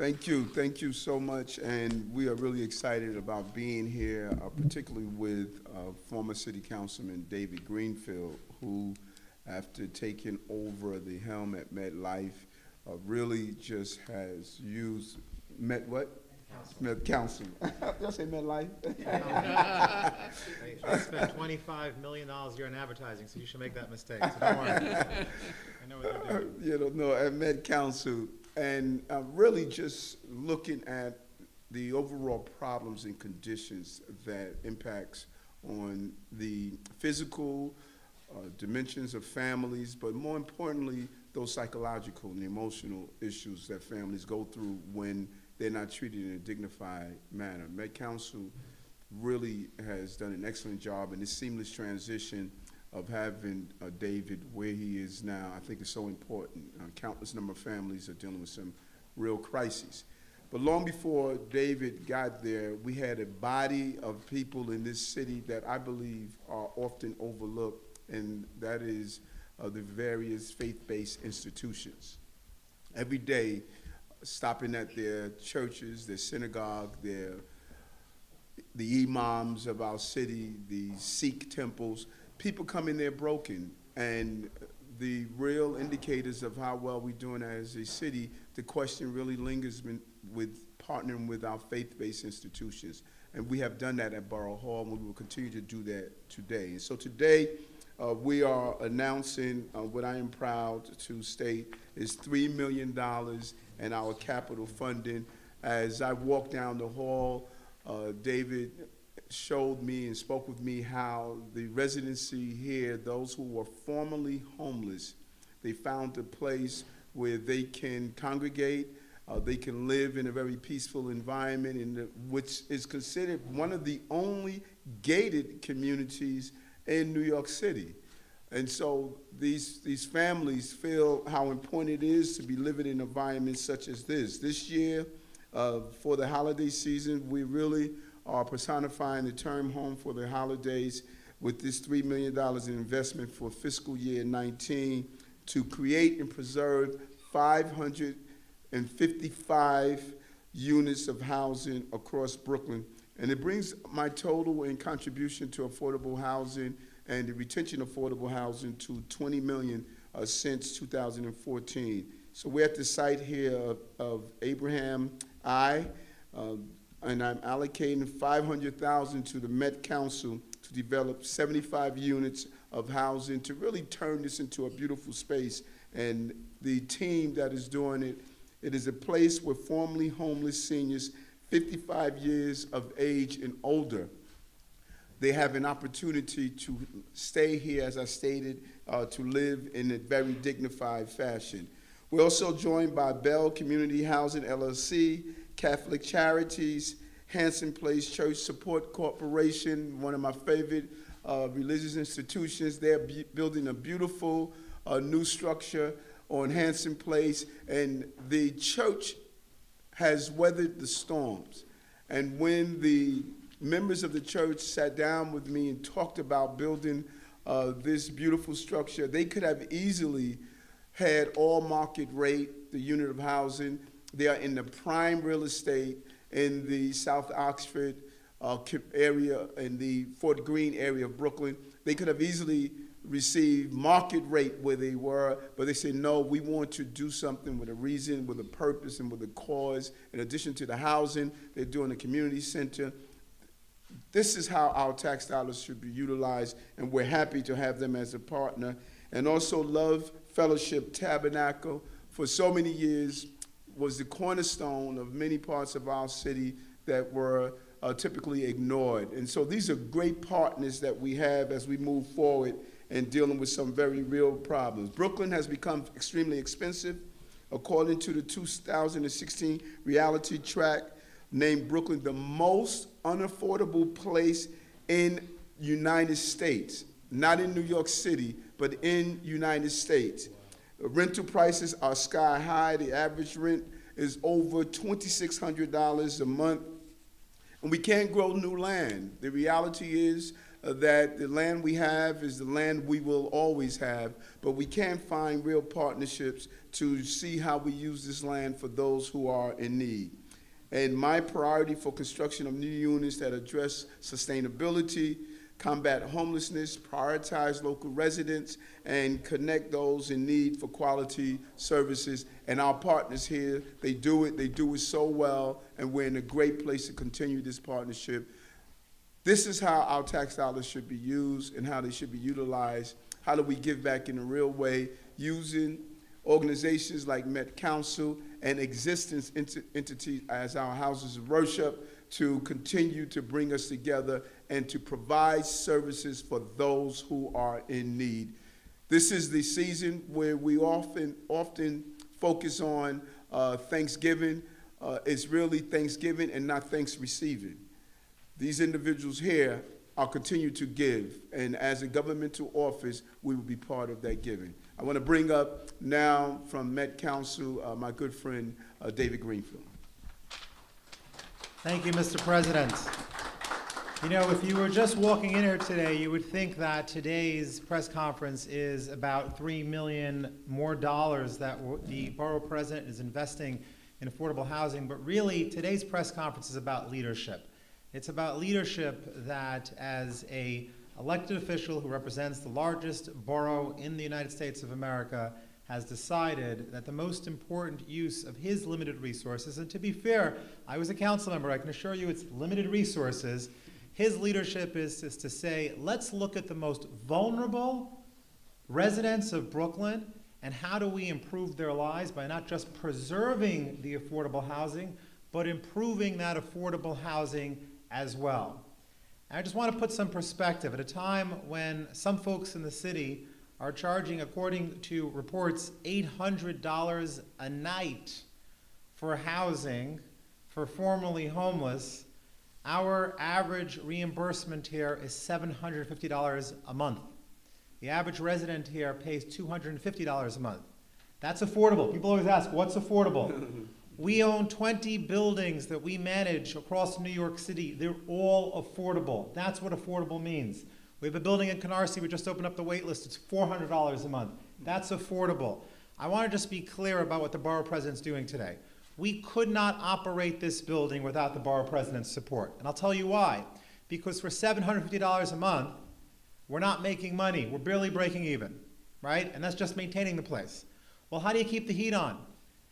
Thank you so much, and we are really excited about being here, particularly with former City Councilman David Greenfield, who, after taking over the helm at MetLife, really just has used Met Council. Did I say MetLife? They spent $25 million a year in advertising, so you should make that mistake. So don't worry. I know what they're doing. At Met Council, and really just looking at the overall problems and conditions that impacts on the physical dimensions of families, but more importantly, those psychological and emotional issues that families go through when they're not treated in a dignified manner. Met Council really has done an excellent job in this seamless transition of having David where he is now. I think it's so important. Countless number of families are dealing with some real crises. But long before David got there, we had a body of people in this city that I believe are often overlooked, and that is the various faith-based institutions. Every day, stopping at their churches, their synagogue, the imams of our city, the Sikh temples, people come in there broken, and the real indicators of how well we're doing as a city, the question really lingers with partnering with our faith-based institutions. And we have done that at Borough Hall, and we will continue to do that today. And so today, we are announcing what I am proud to state is $3 million in our capital funding. As I walked down the hall, David showed me and spoke with me how the residency here, those who were formerly homeless, they found a place where they can congregate, they can live in a very peaceful environment, which is considered one of the only gated communities in New York City. And so these families feel how important it is to be living in environments such as this. This year, for the holiday season, we really are personifying the term home for the holidays with this $3 million in investment for fiscal year 19 to create and preserve 555 units of housing across Brooklyn. And it brings my total in contribution to affordable housing and the retention of affordable housing to $20 million since 2014. So we're at the site here of Abraham I, and I'm allocating $500,000 to the Met Council to develop 75 units of housing to really turn this into a beautiful space. And the team that is doing it, it is a place where formerly homeless seniors, 55 years of age and older, they have an opportunity to stay here, as I stated, to live in a very dignified fashion. We're also joined by Bell Community Housing LLC, Catholic Charities, Hanson Place Church Support Corporation, one of my favorite religious institutions. They're building a beautiful new structure on Hanson Place, and the church has weathered the storms. And when the members of the church sat down with me and talked about building this beautiful structure, they could have easily had all market rate, the unit of housing. They are in the prime real estate in the South Oxford area, in the Fort Greene area of Brooklyn. They could have easily received market rate where they were, but they said, no, we want to do something with a reason, with a purpose, and with a cause. In addition to the housing, they're doing a community center. This is how our tax dollars should be utilized, and we're happy to have them as a partner. And also Love Fellowship Tabernacle, for so many years, was the cornerstone of many parts of our city that were typically ignored. And so these are great partners that we have as we move forward in dealing with some very real problems. Brooklyn has become extremely expensive. According to the 2016 reality track, named Brooklyn the most unaffordable place in United States, not in New York City, but in United States. Rental prices are sky high. The average rent is over $2,600 a month. And we can't grow new land. The reality is that the land we have is the land we will always have, but we can't find real partnerships to see how we use this land for those who are in need. And my priority for construction of new units that address sustainability, combat homelessness, prioritize local residents, and connect those in need for quality services. And our partners here, they do it so well, and we're in a great place to continue this partnership. This is how our tax dollars should be used and how they should be utilized. How do we give back in a real way using organizations like Met Council and existing entities as our houses of worship to continue to bring us together and to provide services for those who are in need. This is the season where we often focus on Thanksgiving. It's really Thanksgiving and not thanks receiving. These individuals here are continue to give, and as a governmental office, we will be part of that giving. I want to bring up now from Met Council my good friend David Greenfield. Thank you, Mr. President. You know, if you were just walking in here today, you would think that today's press conference is about $3 million more that the Borough President is investing in affordable housing, but really today's press conference is about leadership. It's about leadership that, as an elected official who represents the largest borough in the United States of America, has decided that the most important use of his limited resources, and to be fair, I was a council member, I can assure you it's limited resources, his leadership is to say, let's look at the most vulnerable residents of Brooklyn and how do we improve their lives by not just preserving the affordable housing, but improving that affordable housing as well. And I just want to put some perspective. At a time when some folks in the city are charging, according to reports, $800 a night for housing for formerly homeless, our average reimbursement here is $750 a month. The average resident here pays $250 a month. That's affordable. People always ask, what's affordable? We own 20 buildings that we manage across New York City. They're all affordable. That's what affordable means. We have a building in Canarsie. We just opened up the wait list. It's $400 a month. That's affordable. I want to just be clear about what the Borough President's doing today. We could not operate this building without the Borough President's support. And I'll tell you why. Because for $750 a month, we're not making money. We're barely breaking even, right? And that's just maintaining the place. Well, how do you keep the heat on?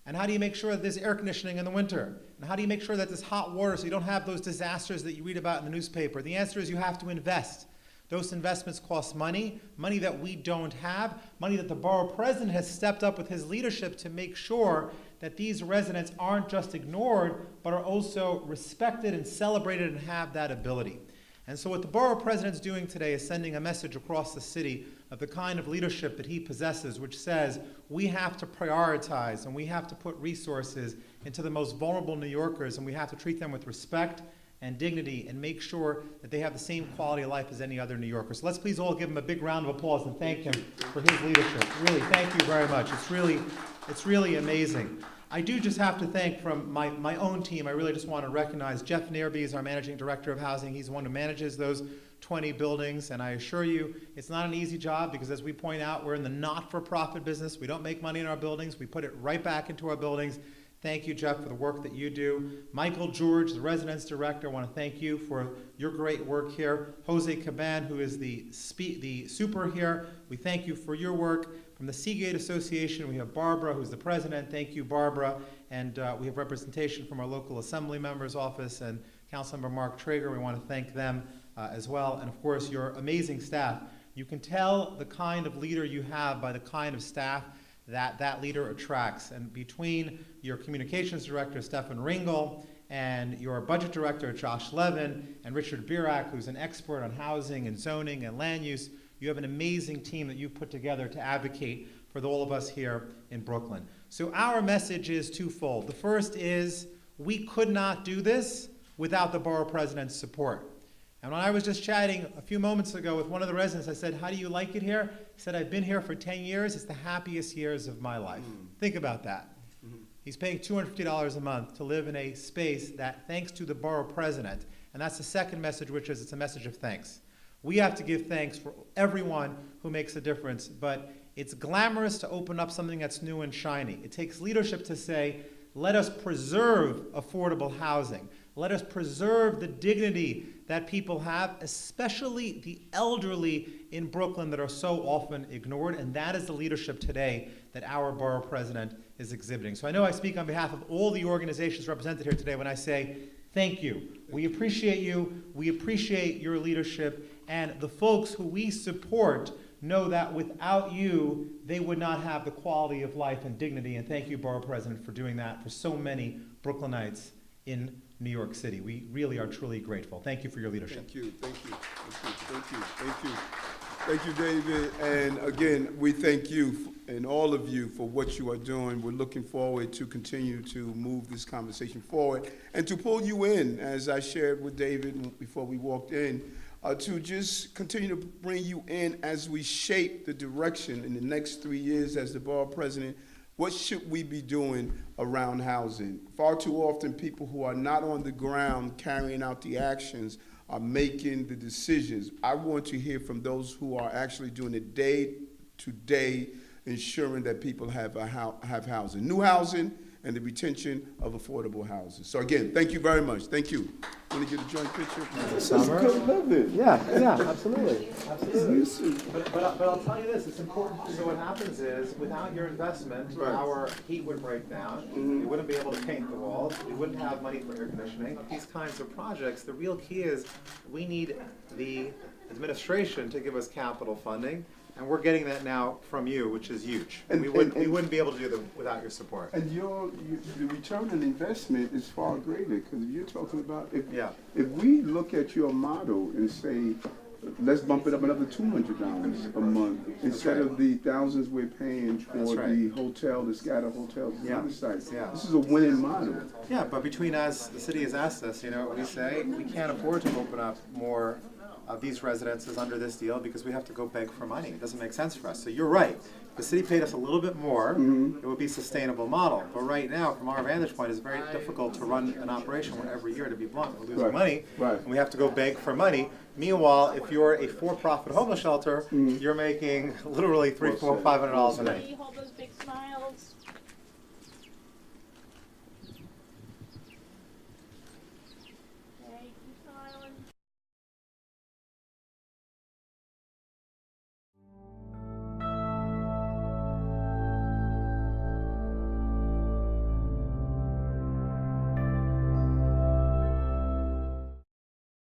And how do you make sure that there's air conditioning in the winter? And how do you make sure that there's hot water so you don't have those disasters that you read about in the newspaper? The answer is you have to invest. Those investments cost money, money that we don't have, money that the Borough President has stepped up with his leadership to make sure that these residents aren't just ignored, but are also respected and celebrated and have that ability. And so what the Borough President's doing today is sending a message across the city of the kind of leadership that he possesses, which says we have to prioritize and we have to put resources into the most vulnerable New Yorkers, and we have to treat them with respect and dignity and make sure that they have the same quality of life as any other New Yorker. So let's please all give him a big round of applause and thank him for his leadership. Really, thank you very much. It's really amazing. I do just have to thank from my own team, I really just want to recognize Jeff Nearby is our Managing Director of Housing. He's the one who manages those 20 buildings, and I assure you it's not an easy job because, as we point out, we're in the not-for-profit business. We don't make money in our buildings. We put it right back into our buildings. Thank you, Jeff, for the work that you do. Michael George, the Residence Director, I want to thank you for your great work here. Jose Caban, who is the super here, we thank you for your work. From the Seagate Association, we have Barbara, who's the president. Thank you, Barbara. And we have representation from our local assembly member's office and Councilmember Mark Traeger. We want to thank them as well. And of course, your amazing staff. You can tell the kind of leader you have by the kind of staff that leader attracts. And between your communications director, Stefan Ringel, and your budget director, Josh Levin, and Richard Birak, who's an expert on housing and zoning and land use, you have an amazing team that you've put together to advocate for all of us here in Brooklyn. So our message is twofold. The first is we could not do this without the Borough President's support. And when I was just chatting a few moments ago with one of the residents, I said, how do you like it here? He said, I've been here for 10 years. It's the happiest years of my life. Think about that. He's paying $250 a month to live in a space that, thanks to the Borough President, and that's the second message, which is it's a message of thanks. We have to give thanks for everyone who makes a difference, but it's glamorous to open up something that's new and shiny. It takes leadership to say, let us preserve affordable housing. Let us preserve the dignity that people have, especially the elderly in Brooklyn that are so often ignored, and that is the leadership today that our borough president is exhibiting. So I know I speak on behalf of all the organizations represented here today when I say thank you. We appreciate you, we appreciate your leadership, and the folks who we support know that without you, they would not have the quality of life and dignity, and thank you, Borough President, for doing that for so many Brooklynites in New York City. We really are truly grateful. Thank you for your leadership. Thank you, thank you, thank you, thank you. Thank you, David. And again, we thank you and all of you for what you are doing. We're looking forward to continue to move this conversation forward and to pull you in, as I shared with David before we walked in, to just continue to bring you in as we shape the direction in the next 3 years as the borough president. What should we be doing around housing? Far too often, people who are not on the ground carrying out the actions are making the decisions. I want to hear from those who are actually doing it day to day, ensuring that people have housing, new housing, and the retention of affordable housing. So again, thank you very much. Thank you. Want to get a joint picture? Yeah, absolutely. But I'll tell you this, it's important. So what happens is, without your investment, Right. our heat would break down. We wouldn't be able to paint the walls. We wouldn't have money for air conditioning. These kinds of projects, the real key is we need the administration to give us capital funding. And we're getting that now from you, which is huge. And- We wouldn't and- be able to do them without your support. And the return on investment is far greater, because you're talking about, if we look at your model and say, let's bump it up another $200 a month, instead of the thousands we're paying for the hotel, the scatter hotels and other sites. This is a winning model. Yeah, but between us, the city has asked us, we say, we can't afford to open up more of these residences under this deal because we have to go beg for money. It doesn't make sense for us. So you're right. If the city paid us a little bit more, it would be a sustainable model. But right now, from our vantage point, it's very difficult to run an operation where every year, to be blunt, we're losing money, and we have to go beg for money. Meanwhile, if you're a for-profit homeless shelter, you're making literally $300, $400, $500 a night. You hold those big smiles